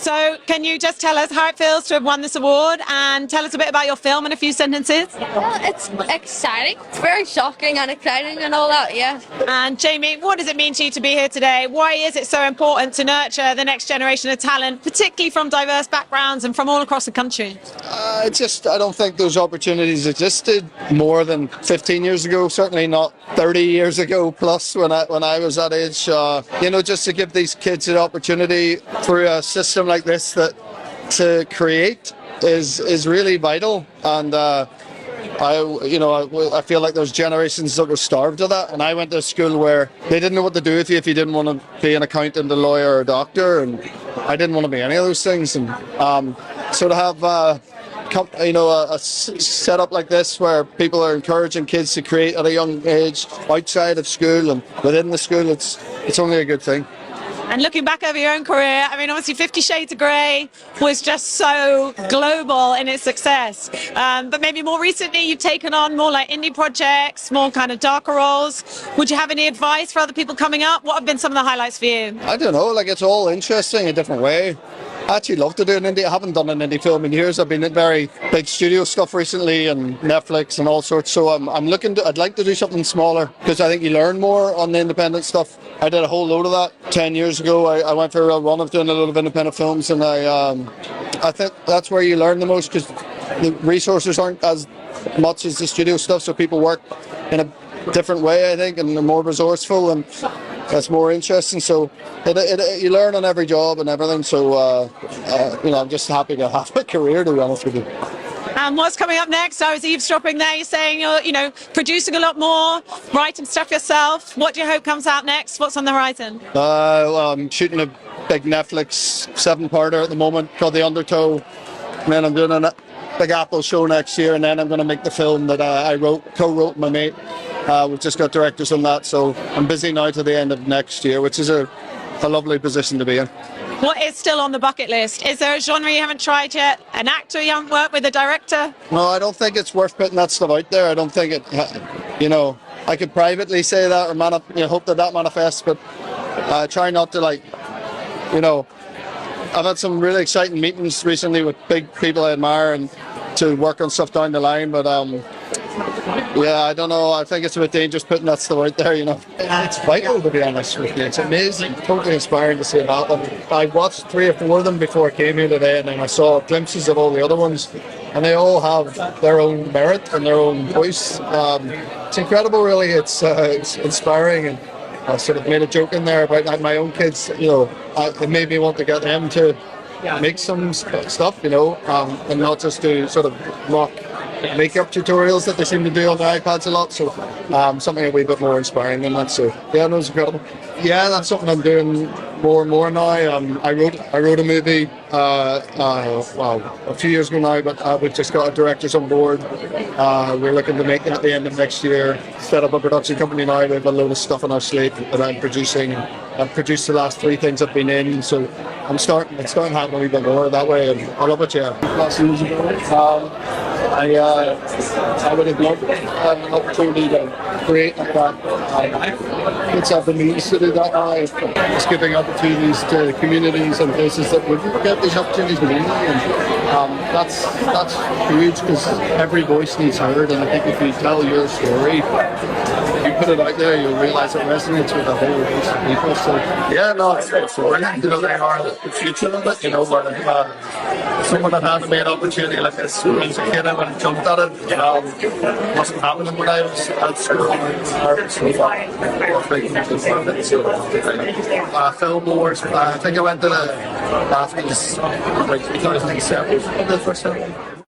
So can you just tell us how it feels to have won this award and tell us a bit about your film in a few sentences? Well, it's exciting. It's very shocking and exciting and all that, yeah. And Jamie, what does it mean to you to be here today? Why is it so important to nurture the next generation of talent, particularly from diverse backgrounds and from all across the country? I don't think those opportunities existed more than 15 years ago, certainly not 30 years ago plus when I was that age. Just to give these kids an opportunity through a system like this that to create is really vital. And I feel like there's generations that were starved of that. And I went to a school where they didn't know what to do with you if you didn't want to be an accountant, a lawyer, or a doctor. And I didn't want to be any of those things. And so to have a setup like this where people are encouraging kids to create at a young age outside of school and within the school, it's only a good thing. And looking back over your own career, I mean, obviously 50 Shades of Grey was just so global in its success. But maybe more recently, you've taken on more like indie projects, more kind of darker roles. Would you have any advice for other people coming up? What have been some of the highlights for you? I don't know, it's all interesting in a different way. I actually love to do an indie. I haven't done an indie film in years. I've been in very big studio stuff recently and Netflix and all sorts. So I'd like to do something smaller because I think you learn more on the independent stuff. I did a whole load of that 10 years ago. I went for a real run of doing a lot of independent films, and I think that's where you learn the most because the resources aren't as much as the studio stuff. So people work in a different way, I think, and they're more resourceful and that's more interesting. So you learn on every job and everything. So I'm just happy to have a career, to be honest with you. And what's coming up next? I was eavesdropping there. You're saying you're producing a lot more, writing stuff yourself. What do you hope comes out next? What's on the horizon? I'm shooting a big Netflix 7-parter at the moment called The Undertow. And then I'm doing a Big Apple show next year, and then I'm going to make the film that I co-wrote with my mate. We've just got directors on that, so I'm busy now to the end of next year, which is a lovely position to be in. What is still on the bucket list? Is there a genre you haven't tried yet? An actor you haven't worked with, a director? No, I don't think it's worth putting that stuff out there. I don't think it, I could privately say that or hope that manifests, but I try not to I've had some really exciting meetings recently with big people I admire and to work on stuff down the line, but I don't know. I think it's a bit dangerous putting that stuff out there, It's vital, to be honest with you. It's amazing, totally inspiring to see it happen. I watched 3 or 4 of them before I came here today, and then I saw glimpses of all the other ones, and they all have their own merit and their own voice. It's incredible, really. It's inspiring, and I sort of made a joke in there about my own kids. It made me want to get them to make some stuff, and not just do sort of mock makeup tutorials that they seem to do on their iPads a lot. So something a wee bit more inspiring than that. So no, it's incredible. Yeah, that's something I'm doing more and more now. I wrote a movie a few years ago now, but we've just got directors on board. We're looking to make it at the end of next year. Set up a production company now. We have a load of stuff on our slate that I'm producing. I've produced the last 3 things I've been in, so it's starting to happen a wee bit more that way, and I love it. Yeah. Last years ago, I would have loved an opportunity to create like that. It's have the means to do that now. It's giving opportunities to communities and places that wouldn't get these opportunities normally, and that's huge because every voice needs heard. And I think if you tell your story, if you put it out there, you'll realise it resonates with a whole race of people. So it's brilliant. They are the future of it. Where someone that had an opportunity like this when I was a kid, I went and jumped at it. It wasn't happening when I was at school. Film awards. I think I went to the BAFTAs like 2007 for the first time.